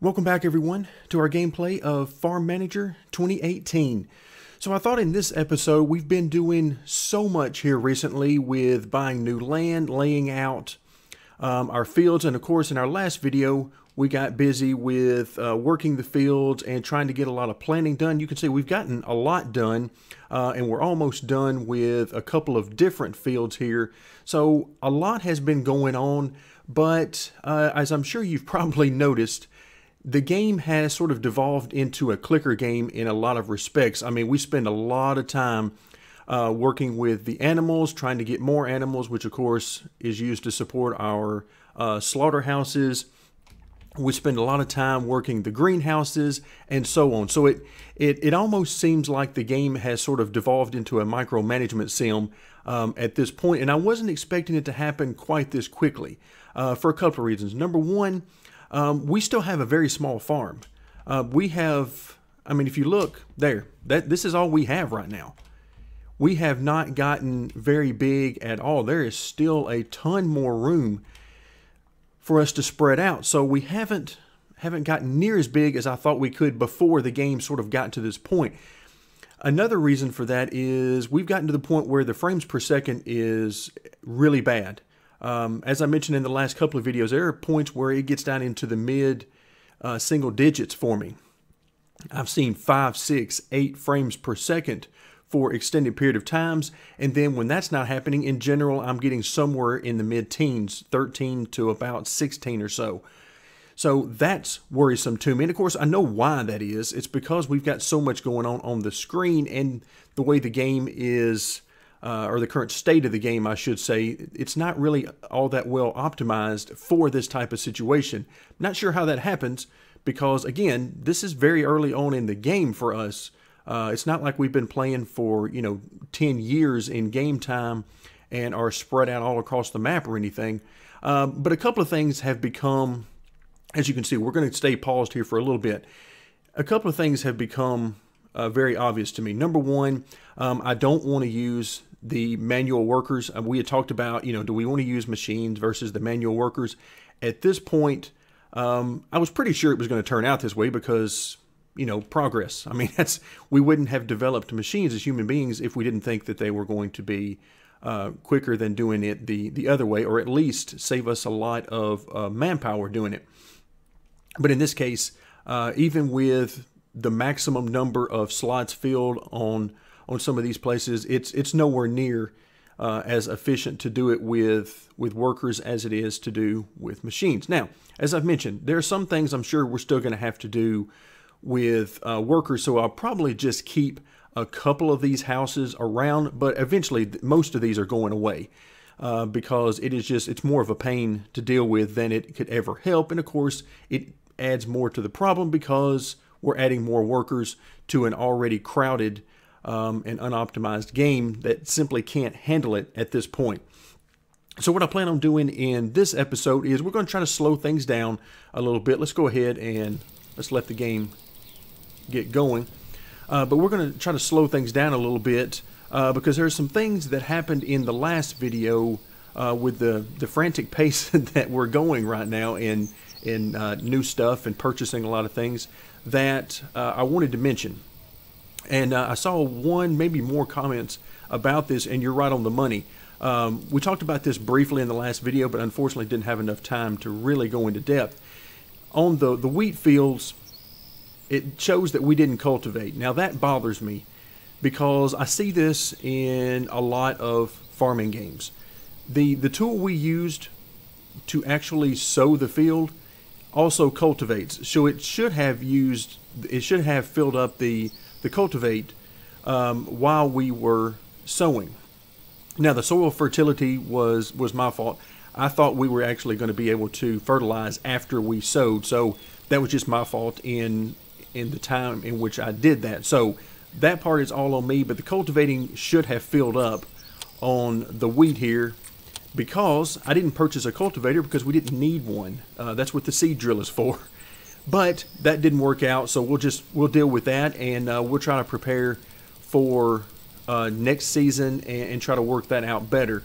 Welcome back everyone to our gameplay of Farm Manager 2018. So I thought in this episode we've been doing so much here recently with buying new land, laying out our fields, and of course in our last video we got busy with working the fields and trying to get a lot of planting done. You can see we've gotten a lot done and we're almost done with a couple of different fields here. So a lot has been going on, but as I'm sure you've probably noticed, the game has sort of devolved into a clicker game in a lot of respects. I mean, we spend a lot of time working with the animals, trying to get more animals, which of course is used to support our slaughterhouses. We spend a lot of time working the greenhouses and so on. So it almost seems like the game has sort of devolved into a micromanagement sim at this point. And I wasn't expecting it to happen quite this quickly for a couple of reasons. Number one, we still have a very small farm. We have, I mean, if you look there, this is all we have right now. We have not gotten very big at all. There is still a ton more room for us to spread out. So we haven't gotten near as big as I thought we could before the game sort of got to this point. Another reason for that is we've gotten to the point where the frames per second is really bad. As I mentioned in the last couple of videos, there are points where it gets down into the mid single digits for me. I've seen 5, 6, 8 frames per second for extended period of times. And then when that's not happening, in general, I'm getting somewhere in the mid-teens, 13 to about 16 or so. So that's worrisome to me. And of course, I know why that is. It's because we've got so much going on the screen, and the way the game is, or the current state of the game, I should say, it's not really all that well optimized for this type of situation. Not sure how that happens because, again, this is very early on in the game for us. It's not like we've been playing for, 10 years in game time and are spread out all across the map or anything. But a couple of things have become, as you can see, we're going to stay paused here for a little bit. A couple of things have become very obvious to me. Number one, I don't want to use the manual workers. We had talked about, do we want to use machines versus the manual workers? At this point, I was pretty sure it was going to turn out this way because, progress. I mean, we wouldn't have developed machines as human beings if we didn't think that they were going to be quicker than doing it the other way, or at least save us a lot of manpower doing it. But in this case, even with the maximum number of slots filled on some of these places, it's nowhere near as efficient to do it with workers as it is to do with machines. Now, as I've mentioned, there are some things I'm sure we're still going to have to do with workers, so I'll probably just keep a couple of these houses around, but eventually most of these are going away because it's more of a pain to deal with than it could ever help. And of course, it adds more to the problem because we're adding more workers to an already crowded and unoptimized game that simply can't handle it at this point. So what I plan on doing in this episode is we're going to try to slow things down a little bit. Let's go ahead and let's let the game get going. But we're going to try to slow things down a little bit because there are some things that happened in the last video with the frantic pace that we're going right now in new stuff and purchasing a lot of things that I wanted to mention. And I saw one, maybe more comments about this, and you're right on the money. We talked about this briefly in the last video, but unfortunately didn't have enough time to really go into depth. On the wheat fields, it shows that we didn't cultivate. Now that bothers me because I see this in a lot of farming games. The tool we used to actually sow the field also cultivates. So it should have filled up the cultivate while we were sowing. Now the soil fertility was my fault. I thought we were actually going to be able to fertilize after we sowed, so that was just my fault in the time in which I did that. So that part is all on me, but the cultivating should have filled up on the wheat here because I didn't purchase a cultivator because we didn't need one. That's what the seed drill is for. But that didn't work out, so we'll deal with that, and we'll try to prepare for next season and try to work that out better.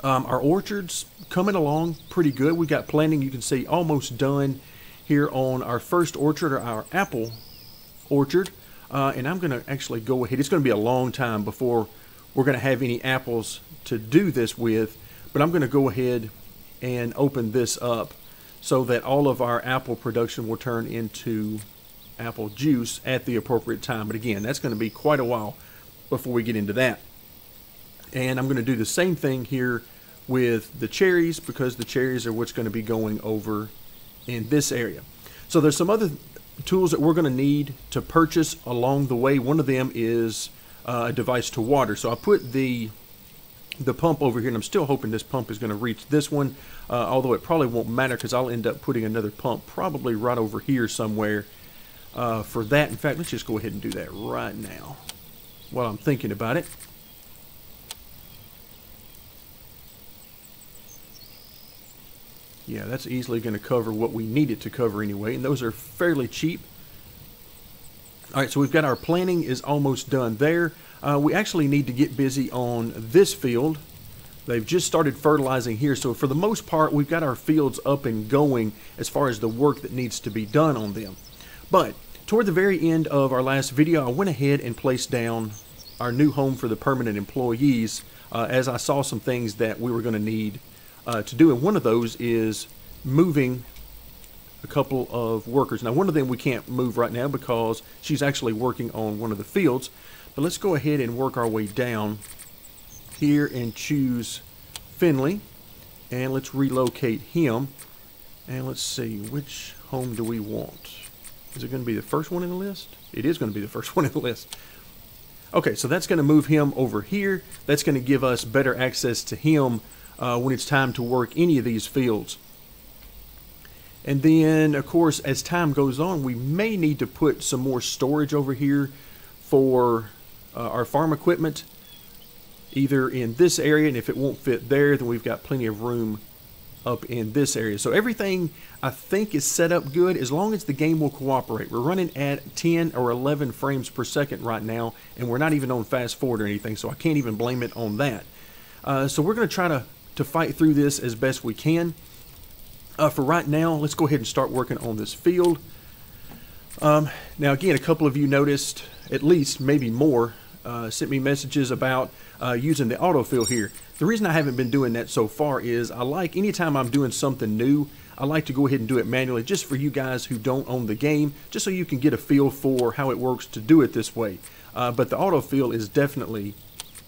Our orchard's coming along pretty good. We got planting, you can see, almost done here on our first orchard, or our apple orchard. And I'm going to actually go ahead. It's going to be a long time before we're going to have any apples to do this with, but I'm going to go ahead and open this up so that all of our apple production will turn into apple juice at the appropriate time. But again, that's going to be quite a while before we get into that. And I'm going to do the same thing here with the cherries, because the cherries are what's going to be going over in this area. So there's some other tools that we're going to need to purchase along the way. One of them is a device to water. So I put the pump over here, and I'm still hoping this pump is going to reach this one, although it probably won't matter because I'll end up putting another pump probably right over here somewhere for that. In fact, let's just go ahead and do that right now while I'm thinking about it. Yeah, that's easily going to cover what we need it to cover anyway, and those are fairly cheap. All right, so we've got our planting is almost done there. We actually need to get busy on this field. They've just started fertilizing here, so for the most part, we've got our fields up and going as far as the work that needs to be done on them. But toward the very end of our last video, I went ahead and placed down our new home for the permanent employees as I saw some things that we were going to need to do, and one of those is moving a couple of workers. Now, one of them we can't move right now because she's actually working on one of the fields, but let's go ahead and work our way down here and choose Finley, and let's relocate him. And let's see, which home do we want? Is it going to be the first one in the list? It is going to be the first one in the list. Okay, so that's going to move him over here. That's going to give us better access to him when it's time to work any of these fields. And then, of course, as time goes on, we may need to put some more storage over here for our farm equipment, either in this area, and if it won't fit there, then we've got plenty of room up in this area. So everything, I think, is set up good as long as the game will cooperate. We're running at 10 or 11 frames per second right now, and we're not even on fast forward or anything, so I can't even blame it on that. So we're going to try to fight through this as best we can. For right now, let's go ahead and start working on this field. Now again, a couple of you noticed, at least maybe more, sent me messages about using the autofill here. The reason I haven't been doing that so far is I like, anytime I'm doing something new, I like to go ahead and do it manually, just for you guys who don't own the game, just so you can get a feel for how it works to do it this way. But the autofill is definitely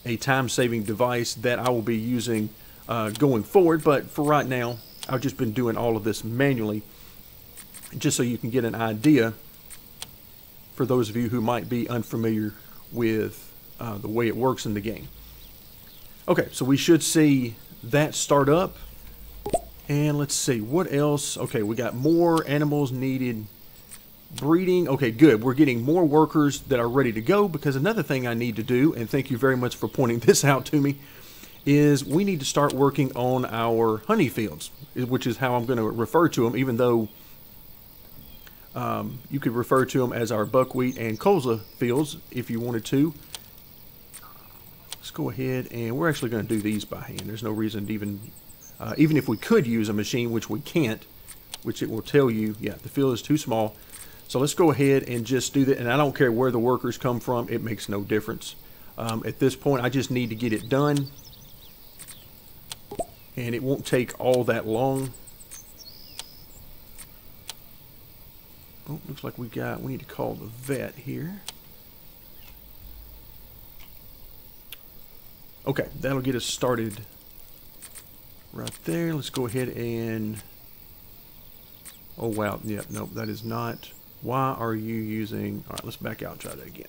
a time-saving device that I will be using going forward, but for right now, I've just been doing all of this manually, just so you can get an idea for those of you who might be unfamiliar with the way it works in the game. Okay, so we should see that start up, and let's see, what else? Okay, we got more animals needed breeding. Okay, good. We're getting more workers that are ready to go, because another thing I need to do, and thank you very much for pointing this out to me, is we need to start working on our honey fields, which is how I'm going to refer to them, even though you could refer to them as our buckwheat and colza fields if you wanted to. Let's go ahead, and we're actually going to do these by hand. There's no reason to even if we could use a machine, which we can't, which it will tell you, yeah, the field is too small. So let's go ahead and just do that, and I don't care where the workers come from, it makes no difference. At this point, I just need to get it done, and it won't take all that long. Oh, looks like we need to call the vet here. Okay, that'll get us started right there. Let's go ahead and, oh wow, yeah, nope, that is not. Why are you using, all right, let's back out and try that again.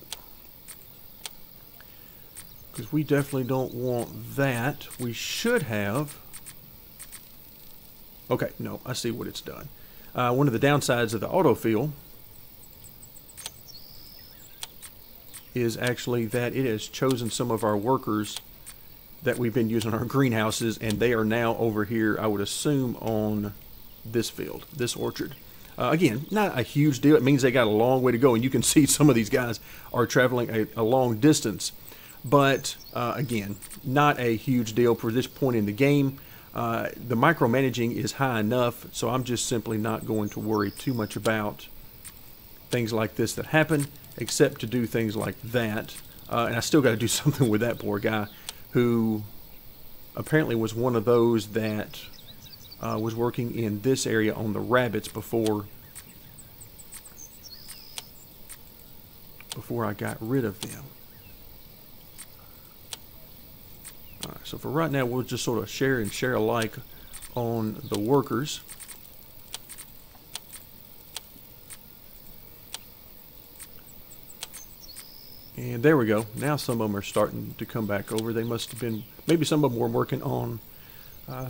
Because we definitely don't want that. We should have, okay, no, I see what it's done. One of the downsides of the autofill is actually that it has chosen some of our workers that we've been using in our greenhouses, and they are now over here, I would assume, on this field, this orchard. Again, not a huge deal. It means they got a long way to go, and you can see some of these guys are traveling a long distance. But again, not a huge deal for this point in the game. the micromanaging is high enough, so I'm just simply not going to worry too much about things like this that happen, except to do things like that. And I still got to do something with that poor guy who apparently was one of those that was working in this area on the rabbits before I got rid of them. Alright, so for right now, we'll just sort of share alike on the workers. And there we go. Now some of them are starting to come back over. They must have been, maybe some of them were working on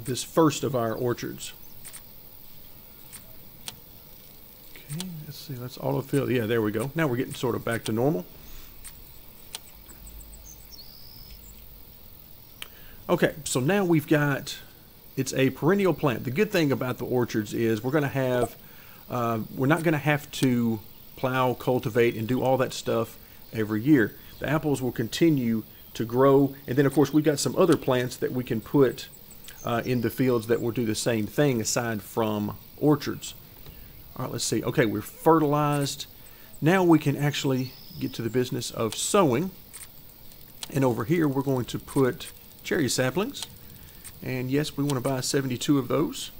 this first of our orchards. Okay, let's see. Let's autofill. Yeah, there we go. Now we're getting sort of back to normal. Okay, so now we've got, it's a perennial plant. The good thing about the orchards is we're going to have, we're not going to have to plow, cultivate, and do all that stuff every year. The apples will continue to grow, and then of course we've got some other plants that we can put in the fields that will do the same thing aside from orchards. All right, let's see. Okay, we're fertilized. Now we can actually get to the business of sowing. And over here we're going to put cherry saplings. And yes, we want to buy 72 of those.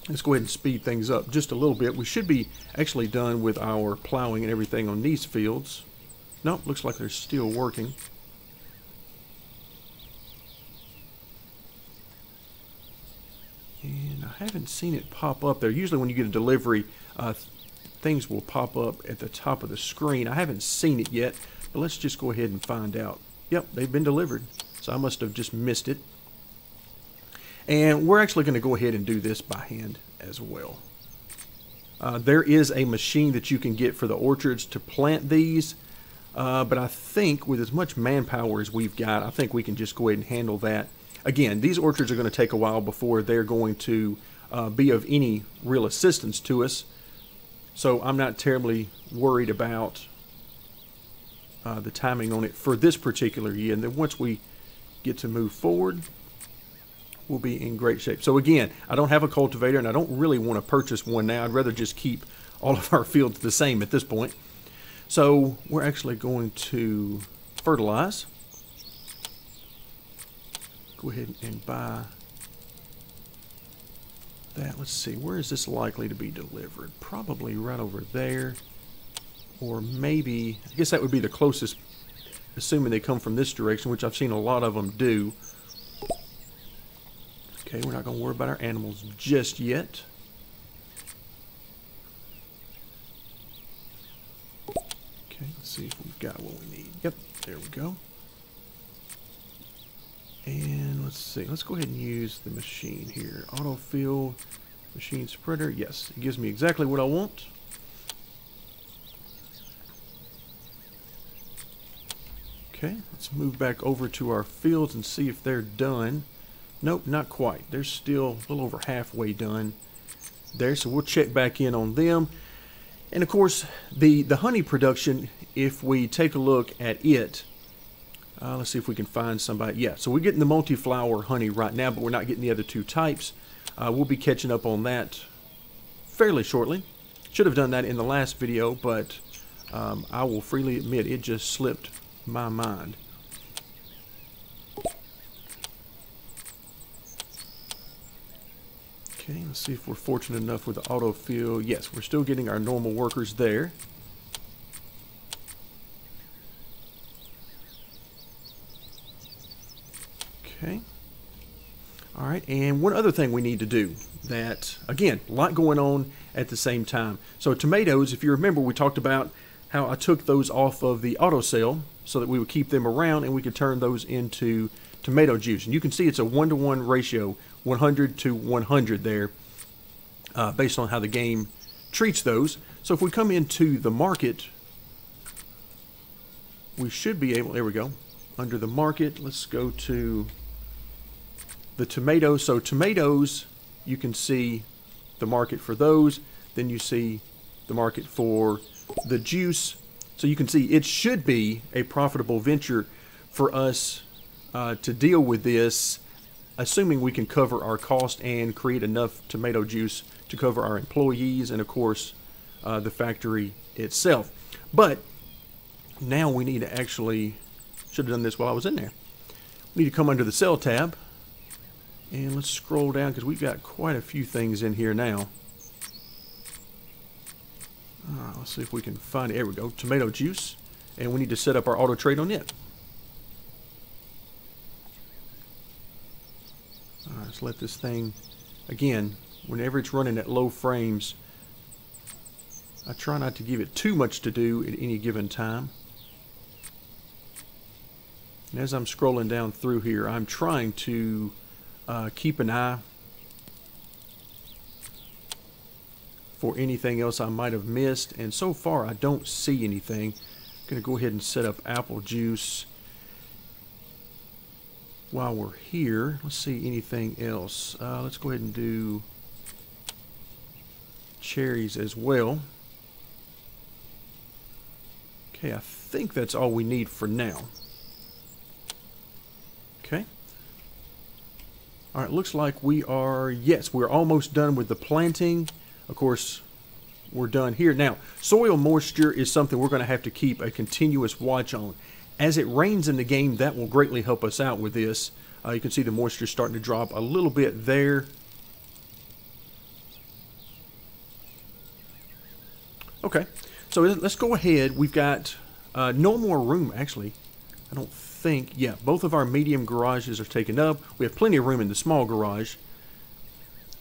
Let's go ahead and speed things up just a little bit. We should be actually done with our plowing and everything on these fields. Nope, looks like they're still working. And I haven't seen it pop up there. Usually when you get a delivery, things will pop up at the top of the screen. I haven't seen it yet, but let's just go ahead and find out. Yep, they've been delivered. So I must have just missed it. And we're actually going to go ahead and do this by hand as well. There is a machine that you can get for the orchards to plant these. But I think with as much manpower as we've got, I think we can just go ahead and handle that. Again, these orchards are going to take a while before they're going to be of any real assistance to us. So I'm not terribly worried about the timing on it for this particular year. And then once we get to move forward, we'll be in great shape. So again, I don't have a cultivator, and I don't really want to purchase one now. I'd rather just keep all of our fields the same at this point. So we're actually going to fertilize. Go ahead and buy that. Let's see, where is this likely to be delivered? Probably right over there. Or maybe, I guess that would be the closest, assuming they come from this direction, which I've seen a lot of them do. Okay, we're not going to worry about our animals just yet. Okay, let's see if we've got what we need. Yep, there we go. And let's see, let's go ahead and use the machine here. Autofill, machine spreader. Yes, it gives me exactly what I want. Okay, let's move back over to our fields and see if they're done. Nope, not quite. They're still a little over halfway done there, so we'll check back in on them. And of course, the honey production, if we take a look at it, let's see if we can find somebody. Yeah, so we're getting the multi-flower honey right now, but we're not getting the other two types. We'll be catching up on that fairly shortly. Should have done that in the last video, but I will freely admit it just slipped my mind. Okay, let's see if we're fortunate enough with the autofill. Yes, we're still getting our normal workers there. Okay. All right, and one other thing we need to do that, again, a lot going on at the same time. So tomatoes, if you remember, we talked about how I took those off of the auto sale so that we would keep them around and we could turn those into tomato juice. And you can see it's a 1-to-1 ratio, 100 to 100 there, based on how the game treats those. So if we come into the market, we should be able, there we go, under the market, let's go to the tomatoes. So tomatoes, you can see the market for those, then you see the market for the juice. So you can see it should be a profitable venture for us to deal with this assuming we can cover our cost and create enough tomato juice to cover our employees and, of course, the factory itself. But now we need to actually, should have done this while I was in there. We need to come under the Sell tab, and let's scroll down because we've got quite a few things in here now. Let's see if we can find it. There we go, tomato juice, and we need to set up our auto trade on it. Let's let this thing, again, whenever it's running at low frames, I try not to give it too much to do at any given time. And as I'm scrolling down through here, I'm trying to keep an eye for anything else I might have missed. And so far, I don't see anything. I'm going to go ahead and set up apple juice while we're here. Let's see anything else. Let's go ahead and do cherries as well. Okay, I think that's all we need for now. Okay. All right, looks like we are, yes, we're almost done with the planting. Of course, we're done here. Now, soil moisture is something we're going to have to keep a continuous watch on. As it rains in the game, that will greatly help us out with this. You can see the moisture starting to drop a little bit there. Okay, so let's go ahead. We've got no more room, actually. I don't think, yeah, both of our medium garages are taken up. We have plenty of room in the small garage.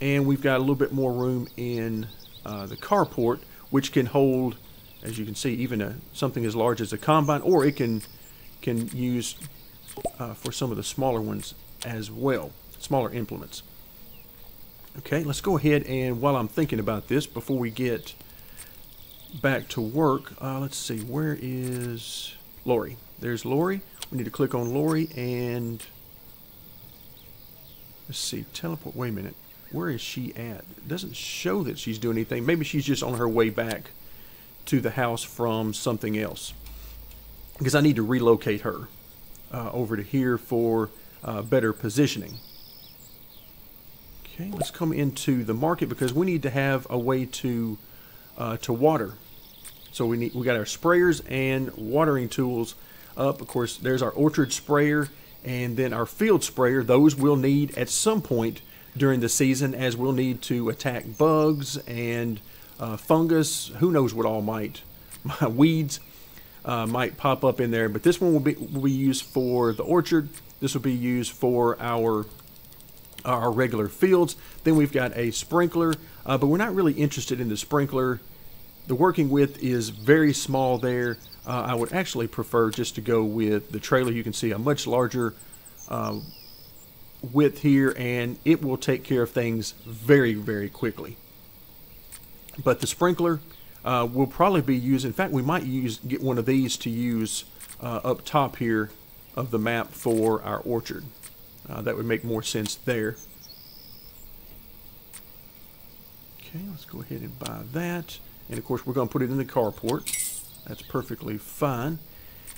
And we've got a little bit more room in the carport, which can hold, as you can see, even something as large as a combine, or it can use for some of the smaller ones as well, smaller implements. Okay, let's go ahead, and while I'm thinking about this, before we get back to work, let's see, where is Lori? There's Lori. We need to click on Lori, and let's see, teleport, wait a minute. Where is she at? It doesn't show that she's doing anything. Maybe she's just on her way back to the house from something else, because I need to relocate her over to here for better positioning. Okay, let's come into the market because we need to have a way to water. So we got our sprayers and watering tools up. Of course, there's our orchard sprayer and then our field sprayer. Those we'll need at some point during the season, as we'll need to attack bugs and fungus. Who knows what all might, weeds might pop up in there. But this one will be used for the orchard. This will be used for our regular fields. Then we've got a sprinkler, but we're not really interested in the sprinkler. The working width is very small there. I would actually prefer just to go with the trailer. You can see a much larger width here, and it will take care of things very, very quickly. But the sprinkler will probably be used. In fact, we might get one of these to use up top here of the map for our orchard. That would make more sense there. Okay, let's go ahead and buy that. And of course, we're going to put it in the carport. That's perfectly fine.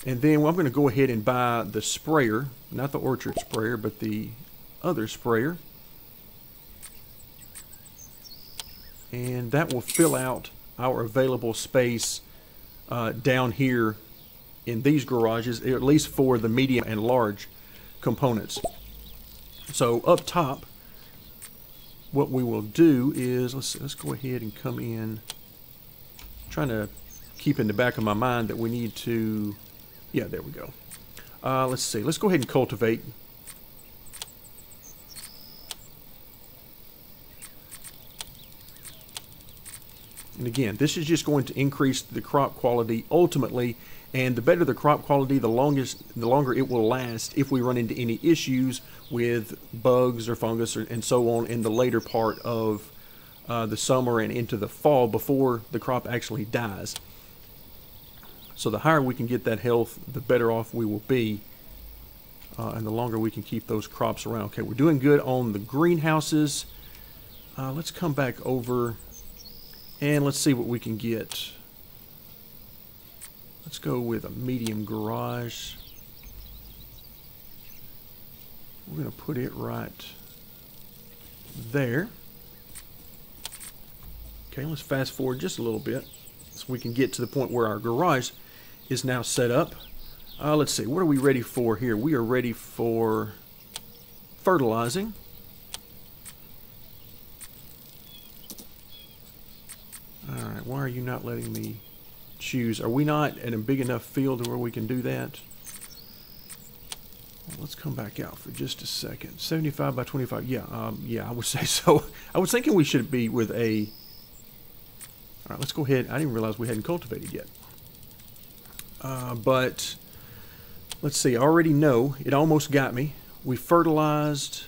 And then I'm going to go ahead and buy the sprayer, not the orchard sprayer, but the other sprayer. And that will fill out our available space down here in these garages, at least for the medium and large components. So up top, what we will do is, let's go ahead and come in. I'm trying to keep in the back of my mind that we need to, yeah, there we go. Let's see, let's go ahead and cultivate. And again, this is just going to increase the crop quality ultimately, and the better the crop quality, the longer it will last if we run into any issues with bugs or fungus and so on in the later part of the summer and into the fall before the crop actually dies. So the higher we can get that health, the better off we will be, and the longer we can keep those crops around. Okay, we're doing good on the greenhouses. Let's come back over and let's see what we can get. Let's go with a medium garage. We're going to put it right there. Okay, let's fast forward just a little bit so we can get to the point where our garage is now set up. Let's see, what are we ready for here? We are ready for fertilizing. Alright, why are you not letting me choose? Are we not in a big enough field where we can do that? Well, let's come back out for just a second. 75 by 25. Yeah, yeah, I would say so. I was thinking we should be with a... Alright, let's go ahead. I didn't realize we hadn't cultivated yet. But let's see. I already know. It almost got me. We fertilized.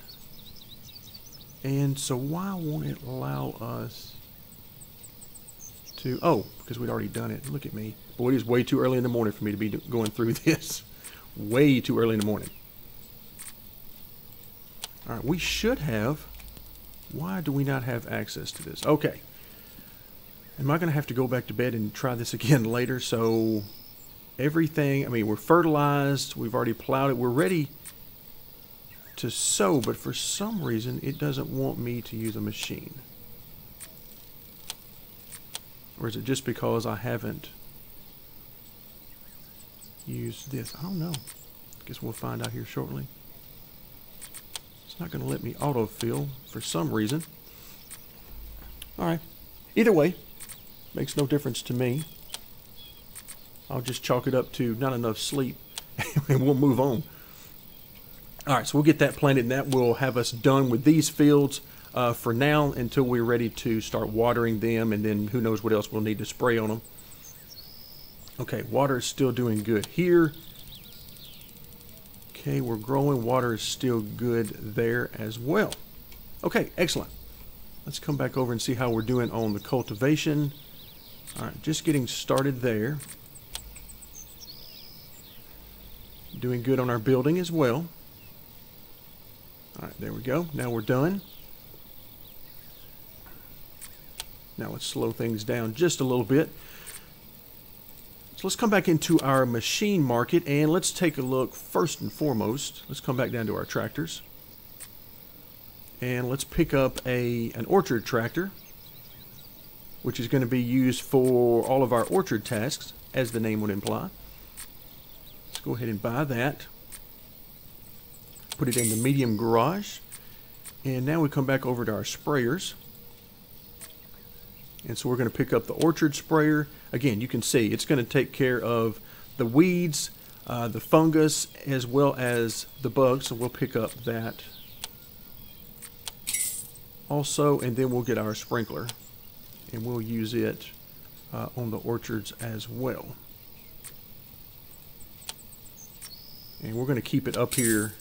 And so why won't it allow us to... Oh, because we'd already done it. Look at me. Boy, it is way too early in the morning for me to be going through this. Way too early in the morning. Alright, we should have... Why do we not have access to this? Okay. Am I going to have to go back to bed and try this again later? So, everything... I mean, we're fertilized. We've already plowed it. We're ready to sow, but for some reason, it doesn't want me to use a machine. Or is it just because I haven't used this? I don't know. Guess we'll find out here shortly. It's not going to let me autofill for some reason. Alright. Either way, makes no difference to me. I'll just chalk it up to not enough sleep and we'll move on. Alright, so we'll get that planted and that will have us done with these fields for now until we're ready to start watering them, and then who knows what else we'll need to spray on them. Okay, water is still doing good here. Okay, we're growing. Water is still good there as well. Okay, excellent. Let's come back over and see how we're doing on the cultivation. Alright, just getting started there. Doing good on our building as well. Alright, there we go. Now we're done. Now let's slow things down just a little bit. So let's come back into our machine market and let's take a look first and foremost. Let's come back down to our tractors. And let's pick up an orchard tractor, which is going to be used for all of our orchard tasks, as the name would imply. Let's go ahead and buy that. Put it in the medium garage. And now we come back over to our sprayers. And so we're going to pick up the orchard sprayer. Again, you can see it's going to take care of the weeds, the fungus, as well as the bugs. So we'll pick up that also, and then we'll get our sprinkler and we'll use it on the orchards as well. And we're going to keep it up here.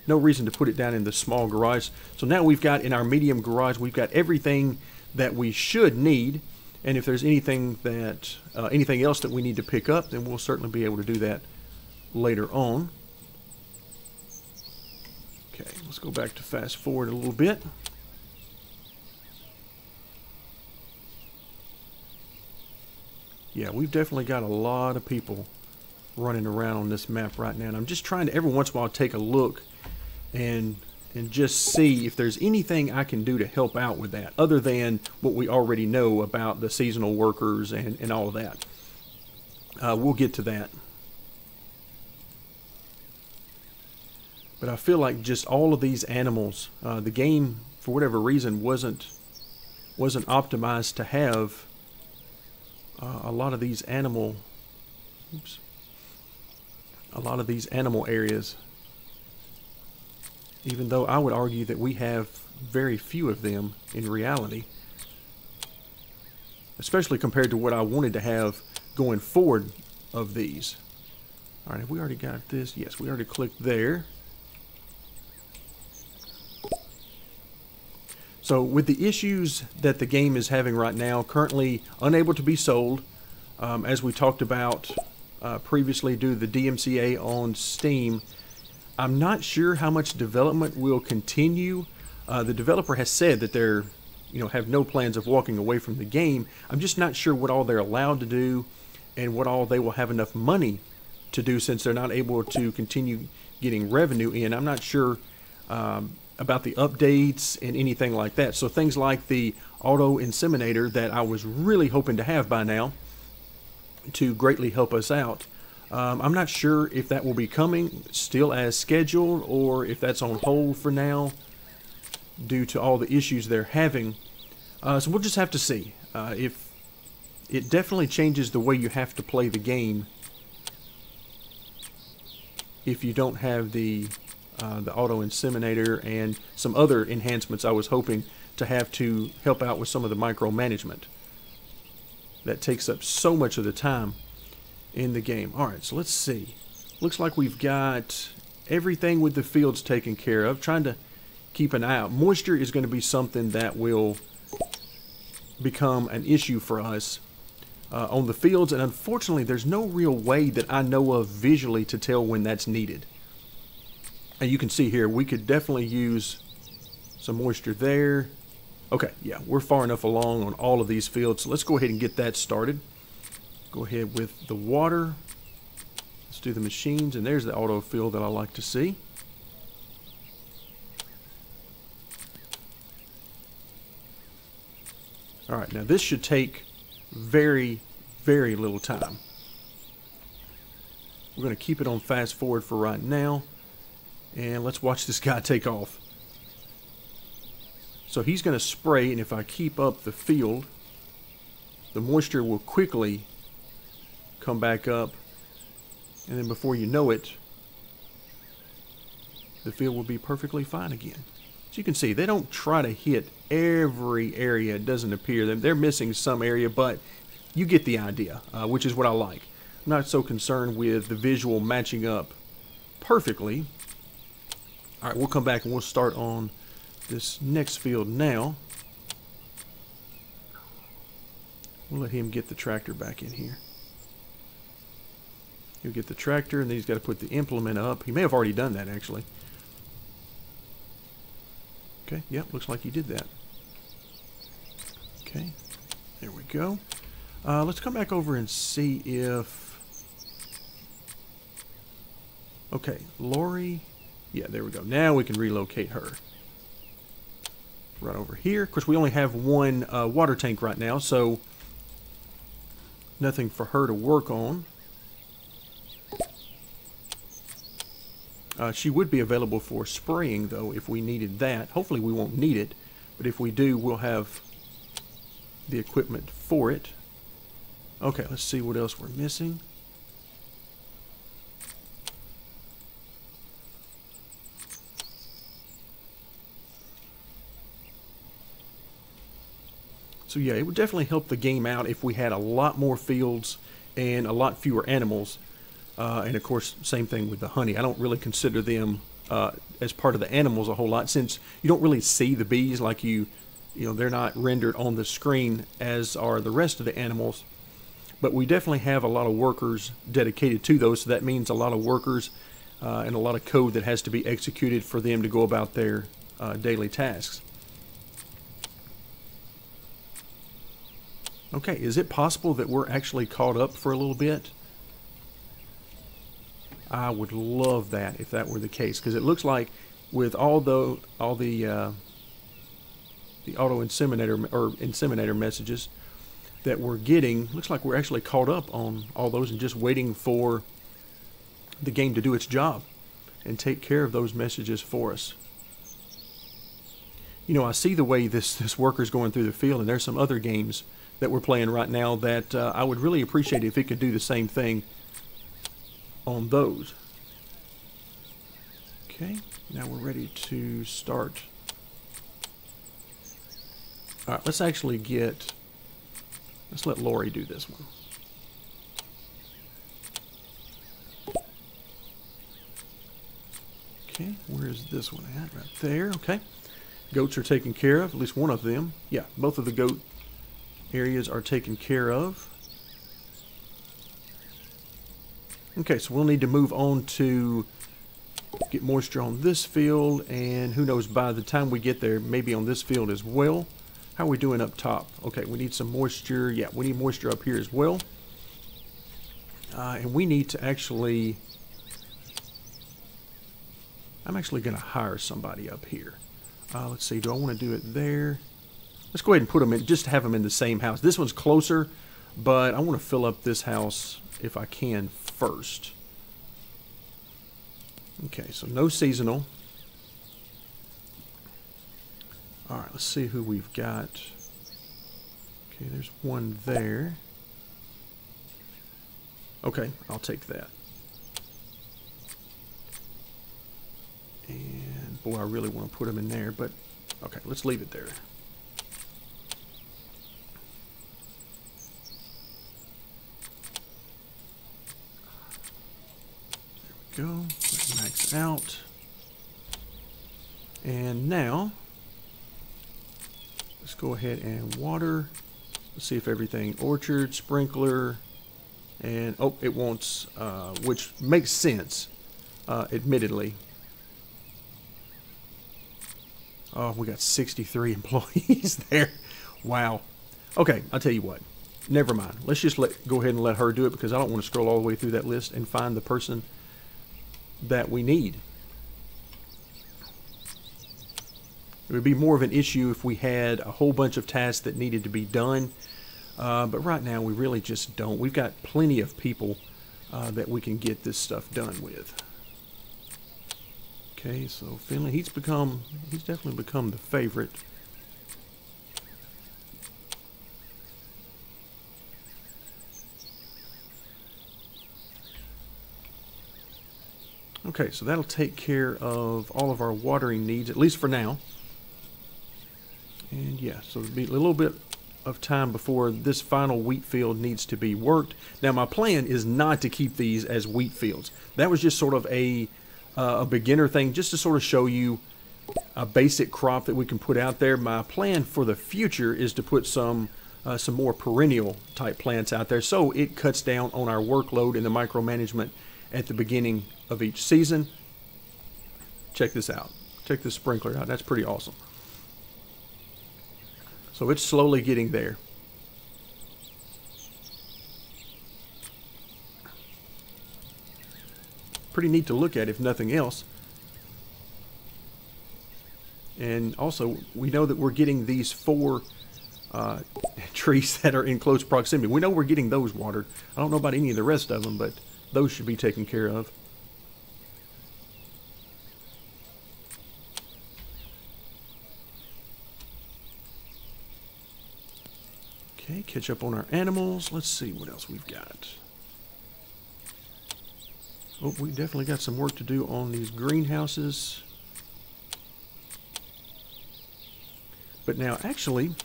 No reason to put it down in the small garage. So now we've got in our medium garage, we've got everything that we should need, and if there's anything that anything else that we need to pick up, then we'll certainly be able to do that later on. Okay, let's go back to fast forward a little bit. Yeah, we've definitely got a lot of people running around on this map right now, and I'm just trying to every once in a while take a look and just see if there's anything I can do to help out with that, other than what we already know about the seasonal workers and all of that. We'll get to that. But I feel like just all of these animals, the game, for whatever reason, wasn't optimized to have a lot of these animal areas. Even though I would argue that we have very few of them in reality. Especially compared to what I wanted to have going forward of these. Alright, have we already got this? Yes, we already clicked there. So with the issues that the game is having right now, currently unable to be sold, as we talked about previously due to the DMCA on Steam, I'm not sure how much development will continue. The developer has said that they're, have no plans of walking away from the game. I'm just not sure what all they're allowed to do and what all they will have enough money to do, since they're not able to continue getting revenue in. I'm not sure about the updates and anything like that. So things like the auto inseminator that I was really hoping to have by now to greatly help us out. I'm not sure if that will be coming still as scheduled or if that's on hold for now due to all the issues they're having. So we'll just have to see. If it definitely changes the way you have to play the game if you don't have the auto inseminator and some other enhancements I was hoping to have to help out with some of the micromanagement that takes up so much of the time in the game. Alright, so let's see. Looks like we've got everything with the fields taken care of. Trying to keep an eye out. Moisture is going to be something that will become an issue for us on the fields, and unfortunately there's no real way that I know of visually to tell when that's needed. And you can see here we could definitely use some moisture there. Okay, yeah, we're far enough along on all of these fields, so let's go ahead and get that started. Go ahead with the water. Let's do the machines, and there's the auto fill that I like to see. Alright, now this should take very, very little time. We're going to keep it on fast forward for right now. And let's watch this guy take off. So he's going to spray, and if I keep up the field, the moisture will quickly come back up. And then before you know it, the field will be perfectly fine again. So you can see they don't try to hit every area, it doesn't appear. They're missing some area, but you get the idea, which is what I like. I'm not so concerned with the visual matching up perfectly. Alright, we'll come back and we'll start on this next field now. We'll let him get the tractor back in here. He'll get the tractor, and then he's got to put the implement up. He may have already done that, actually. Okay, yep, looks like he did that. Okay, there we go. Let's come back over and see if... Okay, Lori... Yeah, there we go. Now we can relocate her. Right over here. Of course, we only have one water tank right now, so nothing for her to work on. She would be available for spraying, though, if we needed that. Hopefully we won't need it, but if we do, we'll have the equipment for it. Okay, let's see what else we're missing. So yeah, it would definitely help the game out if we had a lot more fields and a lot fewer animals. And of course, same thing with the honey. I don't really consider them as part of the animals a whole lot, since you don't really see the bees like you know, they're not rendered on the screen as are the rest of the animals. But we definitely have a lot of workers dedicated to those, so that means a lot of workers and a lot of code that has to be executed for them to go about their daily tasks. Okay, is it possible that we're actually caught up for a little bit? I would love that if that were the case, because it looks like with all the auto inseminator or inseminator messages that we're getting, looks like we're actually caught up on all those and just waiting for the game to do its job and take care of those messages for us. You know, I see the way this worker's going through the field, and there's some other games that we're playing right now that I would really appreciate if it could do the same thing on those. Okay, now we're ready to start. Alright, let's let Lori do this one. Okay, where is this one at? Right there, okay. Goats are taken care of, at least one of them. Yeah, both of the goat areas are taken care of. Okay, so we'll need to move on to get moisture on this field, and who knows, by the time we get there, maybe on this field as well. How are we doing up top? Okay, we need some moisture. Yeah, we need moisture up here as well. And we need to actually... I'm actually going to hire somebody up here. Let's see, do I want to do it there? Let's go ahead and put them in, just have them in the same house. This one's closer, but I want to fill up this house if I can first. Okay, so no seasonal. All right, let's see who we've got. Okay, there's one there. Okay, I'll take that. And boy, I really want to put them in there, but okay, let's leave it there. There we go. Let's max out. And now, let's go ahead and water. Let's see if everything, orchard, sprinkler, and oh, it wants, which makes sense, admittedly. Oh, we got 63 employees there. Wow. Okay, I'll tell you what. Never mind. Let's just go ahead and let her do it because I don't want to scroll all the way through that list and find the person that we need. It would be more of an issue if we had a whole bunch of tasks that needed to be done. But right now we really just don't. We've got plenty of people that we can get this stuff done with. Okay, so Finley, he's definitely become the favorite. Okay, so that'll take care of all of our watering needs, at least for now. And yeah, so it'll be a little bit of time before this final wheat field needs to be worked. Now, my plan is not to keep these as wheat fields. That was just sort of a beginner thing, just to sort of show you a basic crop that we can put out there. My plan for the future is to put some more perennial type plants out there, so it cuts down on our workload and the micromanagement at the beginning of each season. Check this out. Check this sprinkler out. That's pretty awesome. So it's slowly getting there. Pretty neat to look at, if nothing else. And also, we know that we're getting these 4 trees that are in close proximity. We know we're getting those watered. I don't know about any of the rest of them, but those should be taken care of. Okay, catch up on our animals. Let's see what else we've got. Oh, we definitely got some work to do on these greenhouses. But now, actually,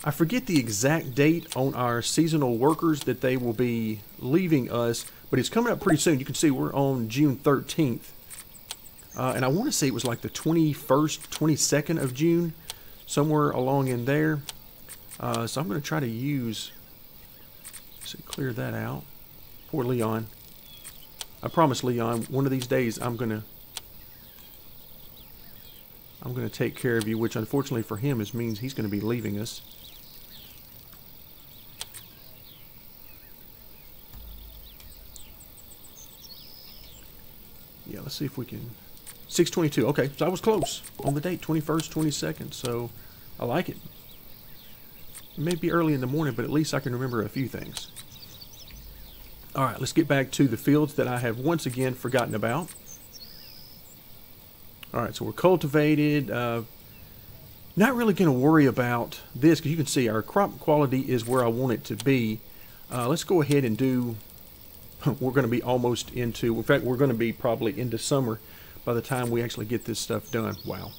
I forget the exact date on our seasonal workers that they will be leaving us, but it's coming up pretty soon. You can see we're on June 13th. And I want to say it was like the 21st, 22nd of June, somewhere along in there. So I'm going to try to use, clear that out. Poor Leon. I promise Leon, one of these days I'm going to take care of you, which unfortunately for him means he's going to be leaving us. Yeah, let's see if we can. 6:22. Okay, so I was close on the date, 21st, 22nd. So I like it. It may be early in the morning, but at least I can remember a few things. All right, let's get back to the fields that I have once again forgotten about. All right, so we're cultivated. Not really going to worry about this because you can see our crop quality is where I want it to be. Let's go ahead and do, we're going to be almost into, in fact, we're going to be probably into summer by the time we actually get this stuff done. Wow.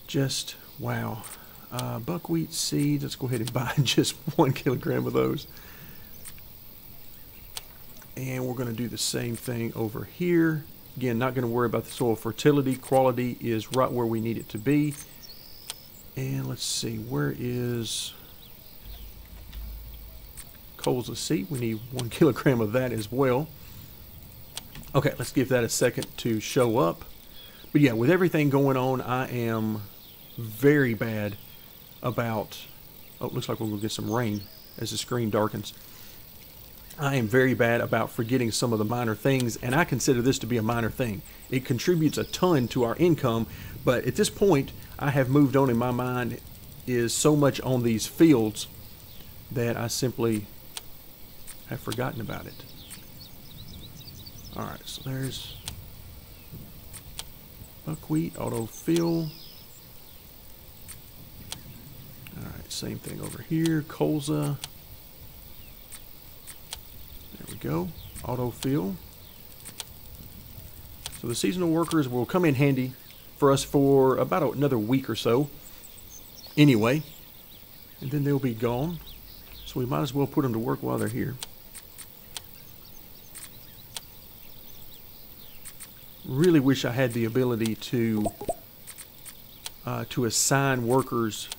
Just wow. Buckwheat seeds, let's go ahead and buy just 1 kilogram of those. And we're going to do the same thing over here. Again, not going to worry about the soil fertility. Quality is right where we need it to be. And let's see, where is colza seed? We need 1 kilogram of that as well. Okay, let's give that a second to show up. But yeah, with everything going on, I am very bad about, oh, it looks like we're going to get some rain as the screen darkens. I am very bad about forgetting some of the minor things, and I consider this to be a minor thing. It contributes a ton to our income, but at this point, I have moved on, and my mind is so much on these fields that I simply have forgotten about it. Alright, so there's buckwheat, autofill. Alright, same thing over here, colza. There we go, autofill. So the seasonal workers will come in handy for us for about another week or so anyway, and then they'll be gone, so we might as well put them to work while they're here. Really wish I had the ability to assign workers.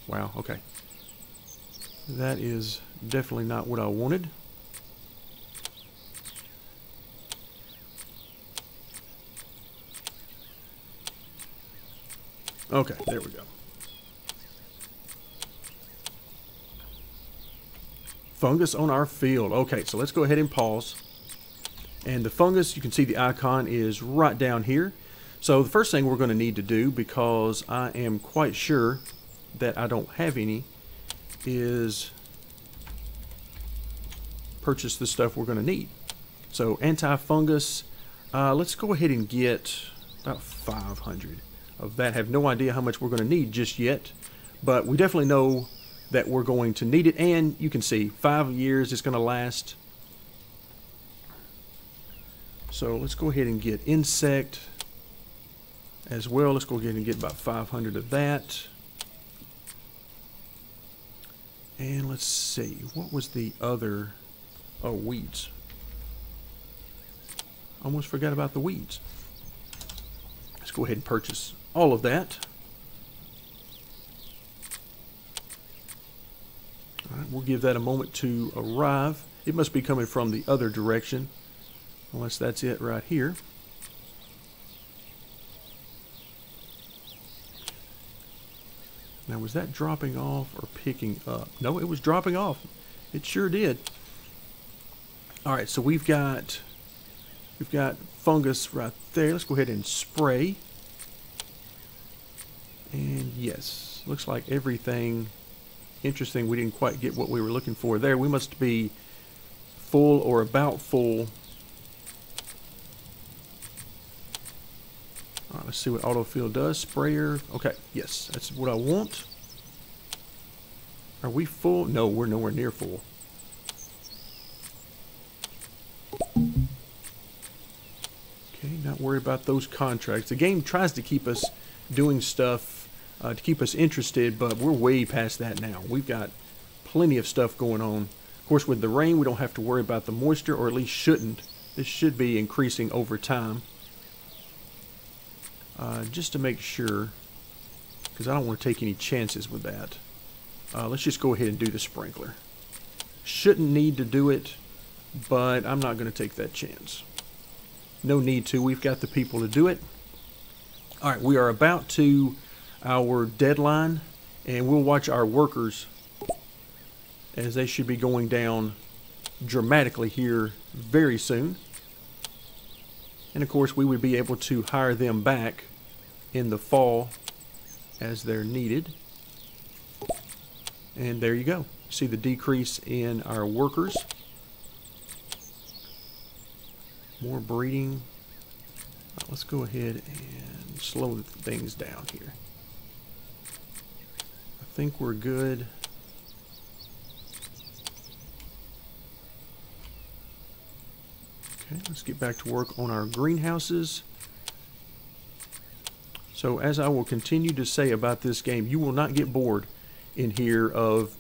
Wow, okay, that is definitely not what I wanted. Okay, there we go. Fungus on our field. Okay, so let's go ahead and pause. And the fungus, you can see the icon is right down here. So the first thing we're going to need to do, because I am quite sure that I don't have any, is purchase the stuff we're going to need. So anti-fungus, let's go ahead and get about 500 of that. Have no idea how much we're going to need just yet, but we definitely know that we're going to need it. And you can see 5 years it's going to last. So let's go ahead and get insect as well. Let's go ahead and get about 500 of that. And let's see, what was the other? Oh, weeds. Almost forgot about the weeds. Let's go ahead and purchase all of that. All right, we'll give that a moment to arrive. It must be coming from the other direction, unless that's it right here. Now, was that dropping off or picking up? No, it was dropping off. It sure did. All right, so we've got fungus right there. Let's go ahead and spray. And yes, looks like everything. Interesting, we didn't quite get what we were looking for there. We must be full or about full. All right, let's see what autofill does. Sprayer. Okay, yes, that's what I want. Are we full? No, we're nowhere near full. Okay, not worry about those contracts. The game tries to keep us doing stuff to keep us interested, but we're way past that now. We've got plenty of stuff going on. Of course, with the rain, we don't have to worry about the moisture, or at least shouldn't. This should be increasing over time. Just to make sure, because I don't want to take any chances with that. Let's just go ahead and do the sprinkler. Shouldn't need to do it, but I'm not going to take that chance. No need to. We've got the people to do it. All right, we are about to our deadline, and we'll watch our workers as they should be going down dramatically here very soon. And of course, we would be able to hire them back in the fall as they're needed. And there you go. See the decrease in our workers. More breeding. Let's go ahead and slow things down here. I think we're good. Okay, let's get back to work on our greenhouses. So as I will continue to say about this game, you will not get bored in here of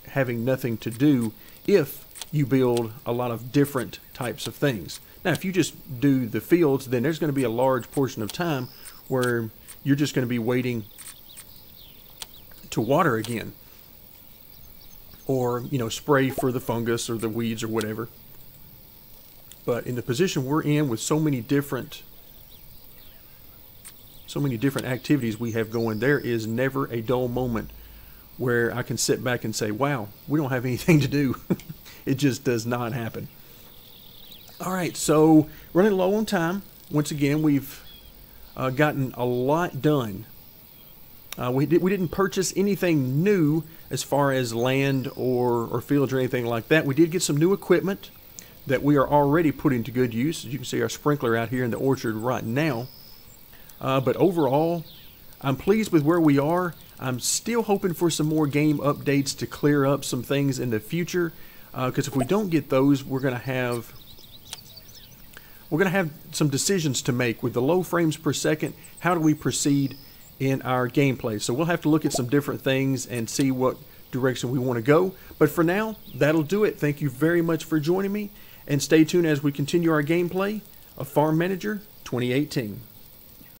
having nothing to do if you build a lot of different types of things. Now, if you just do the fields, then there's going to be a large portion of time where you're just going to be waiting to water again, or spray for the fungus or the weeds or whatever. But in the position we're in, with so many different activities we have going, there is never a dull moment where I can sit back and say, wow, we don't have anything to do. It just does not happen. All right, so running low on time. Once again, we've gotten a lot done. We didn't purchase anything new as far as land or fields or anything like that. We did get some new equipment that we are already putting to good use. As you can see, our sprinkler out here in the orchard right now. But overall, I'm pleased with where we are. I'm still hoping for some more game updates to clear up some things in the future. Because if we don't get those, we're going to have some decisions to make with the low frames per second. How do we proceed in our gameplay? So we'll have to look at some different things and see what direction we want to go. But for now, that'll do it. Thank you very much for joining me, and stay tuned as we continue our gameplay of Farm Manager 2018.